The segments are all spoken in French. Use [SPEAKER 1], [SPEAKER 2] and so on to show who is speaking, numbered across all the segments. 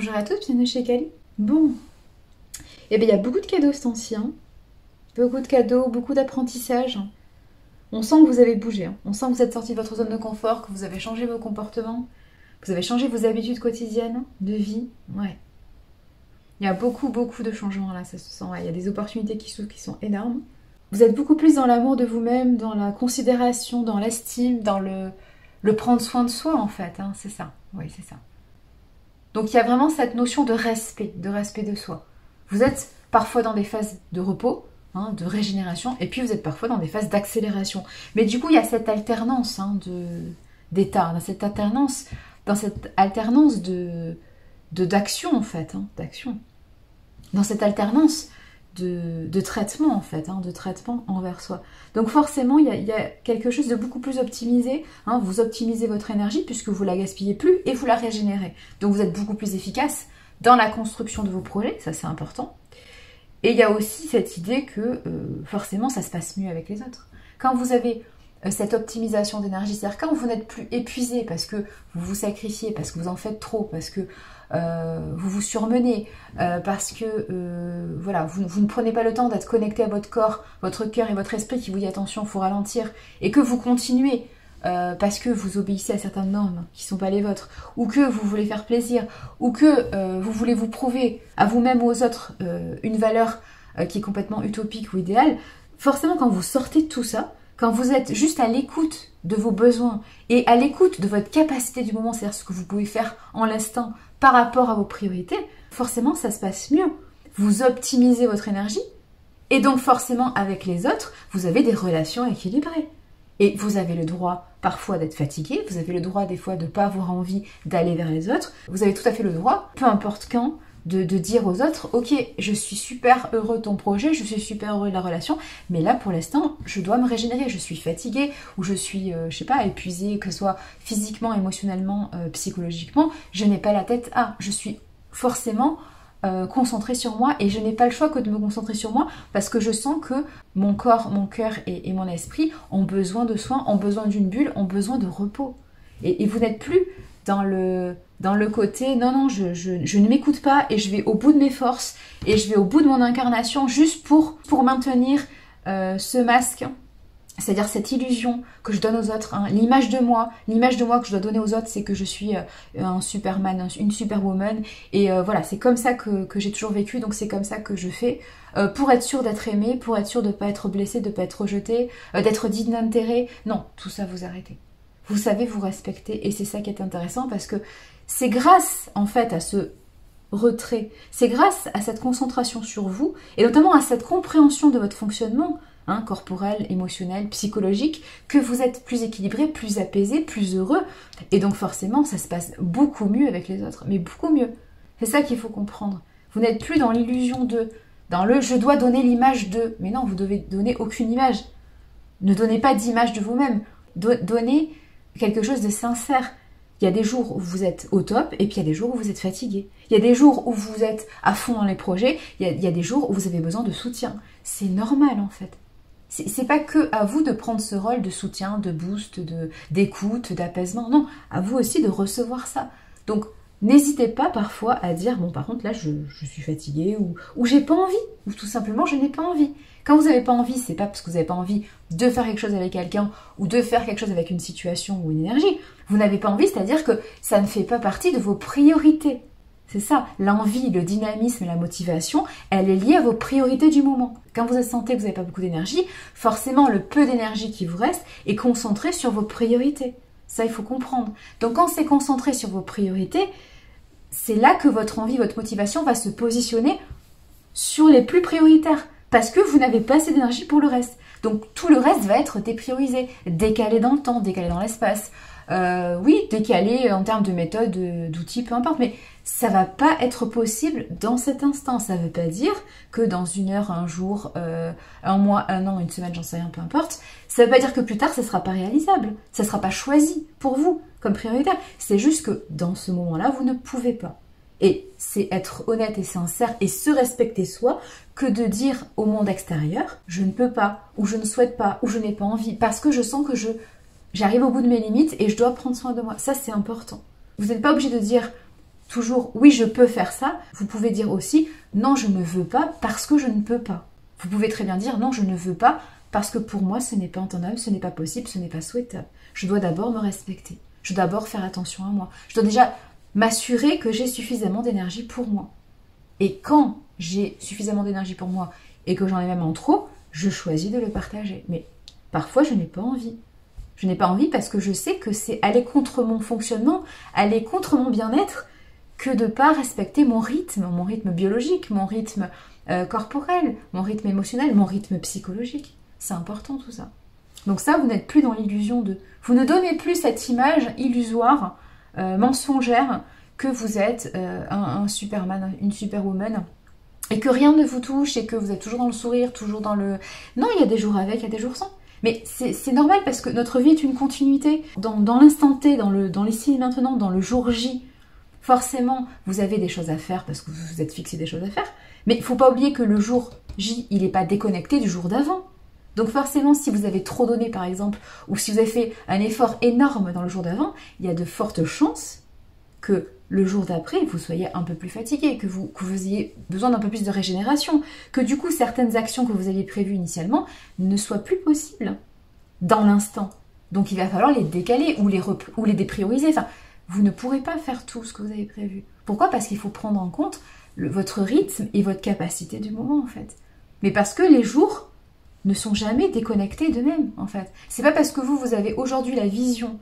[SPEAKER 1] Bonjour à tous, bienvenue chez Kali. Bon, eh bien il y a beaucoup de cadeaux ce temps-ci, hein. Beaucoup de cadeaux, beaucoup d'apprentissage. On sent que vous avez bougé, hein. On sent que vous êtes sorti de votre zone de confort, que vous avez changé vos comportements, que vous avez changé vos habitudes quotidiennes de vie. Ouais. Il y a beaucoup de changements là, ça se sent. Ouais. Il y a des opportunités qui s'ouvrent qui sont énormes. Vous êtes beaucoup plus dans l'amour de vous-même, dans la considération, dans l'estime, dans le prendre soin de soi en fait, hein. C'est ça. Oui, c'est ça. Donc il y a vraiment cette notion de respect de soi. Vous êtes parfois dans des phases de repos, hein, de régénération, et puis vous êtes parfois dans des phases d'accélération. Mais du coup, il y a cette alternance hein, d'état, dans cette alternance d'action en fait, hein, d'action. Dans cette alternance de traitement en fait, hein, de traitement envers soi. Donc forcément, il y a quelque chose de beaucoup plus optimisé. Hein, vous optimisez votre énergie puisque vous la gaspillez plus et vous la régénérez. Donc vous êtes beaucoup plus efficace dans la construction de vos projets, ça c'est important. Et il y a aussi cette idée que forcément ça se passe mieux avec les autres. Quand vous avez cette optimisation d'énergie, c'est-à-dire quand vous n'êtes plus épuisé parce que vous vous sacrifiez, parce que vous en faites trop, parce que vous vous surmenez, parce que voilà, vous ne prenez pas le temps d'être connecté à votre corps, votre cœur et votre esprit qui vous dit attention, il faut ralentir, et que vous continuez parce que vous obéissez à certaines normes qui ne sont pas les vôtres, ou que vous voulez faire plaisir, ou que vous voulez vous prouver à vous-même ou aux autres une valeur qui est complètement utopique ou idéale, forcément quand vous sortez de tout ça, quand vous êtes juste à l'écoute de vos besoins et à l'écoute de votre capacité du moment, c'est-à-dire ce que vous pouvez faire en l'instant par rapport à vos priorités, forcément ça se passe mieux. Vous optimisez votre énergie et donc forcément avec les autres, vous avez des relations équilibrées. Et vous avez le droit parfois d'être fatigué, vous avez le droit des fois de ne pas avoir envie d'aller vers les autres, vous avez tout à fait le droit, peu importe quand, de dire aux autres, ok, je suis super heureux de ton projet, je suis super heureux de la relation, mais là pour l'instant, je dois me régénérer, je suis fatiguée, ou je suis, je sais pas, épuisée, que ce soit physiquement, émotionnellement, psychologiquement, je n'ai pas la tête à, je suis forcément concentrée sur moi, et je n'ai pas le choix que de me concentrer sur moi, parce que je sens que mon corps, mon cœur et mon esprit ont besoin de soins, ont besoin d'une bulle, ont besoin de repos. Et vous n'êtes plus dans le côté non, je ne m'écoute pas et je vais au bout de mes forces et je vais au bout de mon incarnation juste pour maintenir ce masque, c'est-à-dire cette illusion que je donne aux autres, hein. L'image de moi que je dois donner aux autres, c'est que je suis un superman, une superwoman, et voilà, c'est comme ça que j'ai toujours vécu, donc c'est comme ça que je fais, pour être sûre d'être aimée, pour être sûre de ne pas être blessée, de ne pas être rejetée, d'être digne d'intérêt. Non, tout ça vous arrêtez. Vous savez vous respecter, et c'est ça qui est intéressant, parce que c'est grâce en fait à ce retrait, c'est grâce à cette concentration sur vous, et notamment à cette compréhension de votre fonctionnement, hein, corporel, émotionnel, psychologique, que vous êtes plus équilibré, plus apaisé, plus heureux, et donc forcément ça se passe beaucoup mieux avec les autres, mais beaucoup mieux. C'est ça qu'il faut comprendre. Vous n'êtes plus dans l'illusion dans le je dois donner l'image de, mais non, vous devez donner aucune image. Ne donnez pas d'image de vous-même, donnez quelque chose de sincère. Il y a des jours où vous êtes au top et puis il y a des jours où vous êtes fatigué. Il y a des jours où vous êtes à fond dans les projets, il y a des jours où vous avez besoin de soutien. C'est normal en fait. C'est pas que à vous de prendre ce rôle de soutien, de boost, d'écoute, d'apaisement. Non, à vous aussi de recevoir ça. Donc n'hésitez pas parfois à dire bon par contre là je suis fatiguée ou j'ai pas envie ou tout simplement je n'ai pas envie. Quand vous n'avez pas envie, c'est pas parce que vous n'avez pas envie de faire quelque chose avec quelqu'un ou de faire quelque chose avec une situation ou une énergie. Vous n'avez pas envie, c'est-à-dire que ça ne fait pas partie de vos priorités. C'est ça, l'envie, le dynamisme et la motivation, elle est liée à vos priorités du moment. Quand vous sentez que vous n'avez pas beaucoup d'énergie, forcément le peu d'énergie qui vous reste est concentré sur vos priorités. Ça, il faut comprendre. Donc quand c'est concentré sur vos priorités, c'est là que votre envie, votre motivation va se positionner sur les plus prioritaires. Parce que vous n'avez pas assez d'énergie pour le reste. Donc tout le reste va être dépriorisé, décalé dans le temps, décalé dans l'espace. Oui, décalé en termes de méthode, d'outils, peu importe. Mais ça va pas être possible dans cet instant. Ça veut pas dire que dans une heure, un jour, un mois, un an, une semaine, j'en sais rien, peu importe. Ça veut pas dire que plus tard, ça sera pas réalisable. Ça sera pas choisi pour vous comme prioritaire. C'est juste que dans ce moment-là, vous ne pouvez pas. Et c'est être honnête et sincère et se respecter soi que de dire au monde extérieur « je ne peux pas » ou « je ne souhaite pas » ou « je n'ai pas envie » parce que je sens que j'arrive au bout de mes limites et je dois prendre soin de moi. Ça, c'est important. Vous n'êtes pas obligé de dire toujours oui je peux faire ça, vous pouvez dire aussi non je ne veux pas parce que je ne peux pas. Vous pouvez très bien dire non je ne veux pas parce que pour moi ce n'est pas entendable, ce n'est pas possible, ce n'est pas souhaitable. Je dois d'abord me respecter, je dois d'abord faire attention à moi. Je dois déjà m'assurer que j'ai suffisamment d'énergie pour moi. Et quand j'ai suffisamment d'énergie pour moi et que j'en ai même en trop, je choisis de le partager. Mais parfois je n'ai pas envie. Je n'ai pas envie parce que je sais que c'est aller contre mon fonctionnement, aller contre mon bien-être, que de ne pas respecter mon rythme biologique, mon rythme corporel, mon rythme émotionnel, mon rythme psychologique. C'est important tout ça. Donc ça, vous n'êtes plus dans l'illusion de... Vous ne donnez plus cette image illusoire, mensongère, que vous êtes un Superman, une Superwoman, et que rien ne vous touche, et que vous êtes toujours dans le sourire, toujours dans le... Non, il y a des jours avec, il y a des jours sans. Mais c'est normal parce que notre vie est une continuité. Dans l'instant T, dans l'ici et maintenant, dans le jour J, forcément, vous avez des choses à faire parce que vous vous êtes fixé des choses à faire. Mais il ne faut pas oublier que le jour J, il n'est pas déconnecté du jour d'avant. Donc forcément, si vous avez trop donné, par exemple, ou si vous avez fait un effort énorme dans le jour d'avant, il y a de fortes chances que le jour d'après, vous soyez un peu plus fatigué, que vous ayez besoin d'un peu plus de régénération, que du coup, certaines actions que vous aviez prévues initialement ne soient plus possibles dans l'instant. Donc il va falloir les décaler ou les déprioriser. Enfin, vous ne pourrez pas faire tout ce que vous avez prévu. Pourquoi? Parce qu'il faut prendre en compte votre rythme et votre capacité du moment, en fait. Mais parce que les jours ne sont jamais déconnectés d'eux-mêmes, en fait. C'est pas parce que vous avez aujourd'hui la vision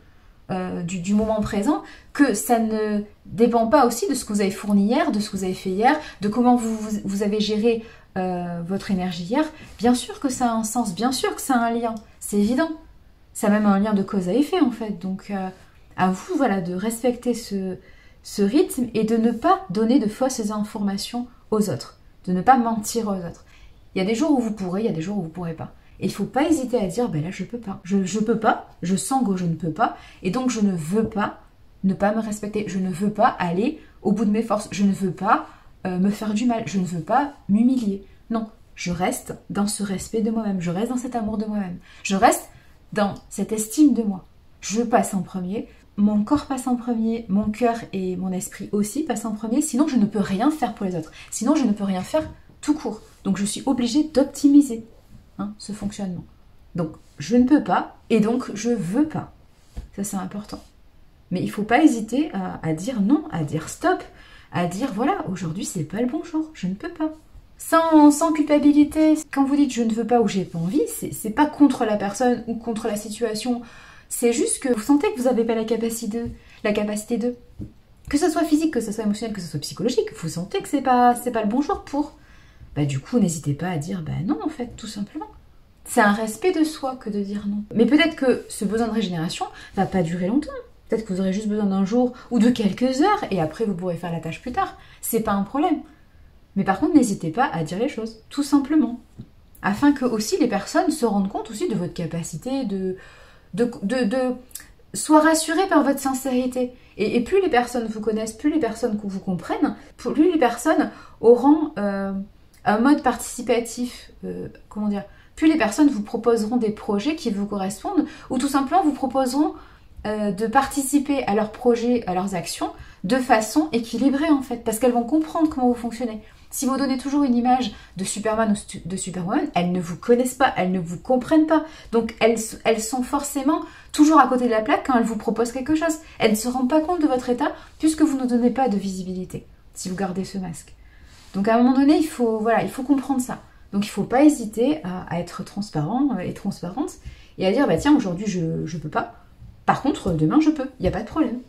[SPEAKER 1] du moment présent, que ça ne dépend pas aussi de ce que vous avez fourni hier, de ce que vous avez fait hier, de comment vous avez géré votre énergie hier. Bien sûr que ça a un sens, bien sûr que ça a un lien, c'est évident. Ça a même un lien de cause à effet en fait. Donc à vous voilà, de respecter ce rythme et de ne pas donner de fausses informations aux autres, de ne pas mentir aux autres. Il y a des jours où vous pourrez, il y a des jours où vous ne pourrez pas. Et il ne faut pas hésiter à dire, ben là je peux pas. Je peux pas, je sens que je ne peux pas, et donc je ne veux pas ne pas me respecter. Je ne veux pas aller au bout de mes forces. Je ne veux pas me faire du mal. Je ne veux pas m'humilier. Non, je reste dans ce respect de moi-même. Je reste dans cet amour de moi-même. Je reste dans cette estime de moi. Je passe en premier. Mon corps passe en premier. Mon cœur et mon esprit aussi passent en premier. Sinon, je ne peux rien faire pour les autres. Sinon, je ne peux rien faire tout court. Donc, je suis obligée d'optimiser ce fonctionnement. Donc, je ne peux pas et donc je veux pas. Ça, c'est important. Mais il ne faut pas hésiter à dire non, à dire stop, à dire voilà, aujourd'hui, c'est pas le bon jour, je ne peux pas. Sans culpabilité. Quand vous dites je ne veux pas ou j'ai pas envie, c'est pas contre la personne ou contre la situation. C'est juste que vous sentez que vous n'avez pas la capacité de. Que ce soit physique, que ce soit émotionnel, que ce soit psychologique, vous sentez que c'est pas le bon jour pour. Bah du coup, n'hésitez pas à dire bah non en fait, tout simplement. C'est un respect de soi que de dire non. Mais peut-être que ce besoin de régénération va pas durer longtemps. Peut-être que vous aurez juste besoin d'un jour ou de quelques heures et après vous pourrez faire la tâche plus tard. C'est pas un problème. Mais par contre, n'hésitez pas à dire les choses, tout simplement. Afin que aussi les personnes se rendent compte aussi de votre capacité de soient rassurées par votre sincérité. Et plus les personnes vous connaissent, plus les personnes vous comprennent, plus les personnes auront un mode participatif, plus les personnes vous proposeront des projets qui vous correspondent, ou tout simplement vous proposeront de participer à leurs projets, à leurs actions, de façon équilibrée en fait, parce qu'elles vont comprendre comment vous fonctionnez. Si vous donnez toujours une image de Superman ou de Superwoman, elles ne vous connaissent pas, elles ne vous comprennent pas. Donc elles sont forcément toujours à côté de la plaque quand elles vous proposent quelque chose. Elles ne se rendent pas compte de votre état puisque vous ne donnez pas de visibilité si vous gardez ce masque. Donc à un moment donné, il faut comprendre ça. Donc il ne faut pas hésiter à être transparent et transparente et à dire bah tiens aujourd'hui je peux pas. Par contre demain je peux, il n'y a pas de problème.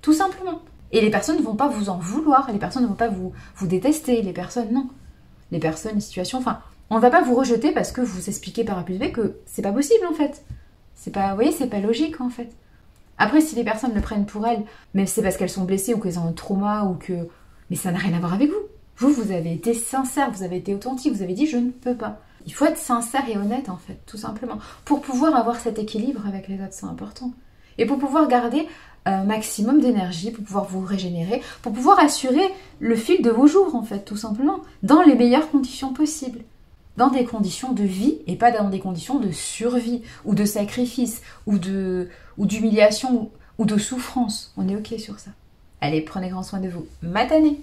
[SPEAKER 1] Tout simplement. Et les personnes ne vont pas vous en vouloir, les personnes ne vont pas vous détester, les personnes non. Les personnes, les situations, enfin, on ne va pas vous rejeter parce que vous expliquez par A plus B que c'est pas possible en fait. C'est pas, vous voyez, c'est pas logique en fait. Après, si les personnes le prennent pour elles, même si c'est parce qu'elles sont blessées ou qu'elles ont un trauma ou que... Mais ça n'a rien à voir avec vous. Vous avez été sincère, vous avez été authentique, vous avez dit je ne peux pas. Il faut être sincère et honnête en fait, tout simplement. Pour pouvoir avoir cet équilibre avec les autres, c'est important. Et pour pouvoir garder un maximum d'énergie, pour pouvoir vous régénérer, pour pouvoir assurer le fil de vos jours en fait, tout simplement, dans les meilleures conditions possibles. Dans des conditions de vie et pas dans des conditions de survie ou de sacrifice ou d'humiliation ou de souffrance. On est ok sur ça. Allez, prenez grand soin de vous. Matane!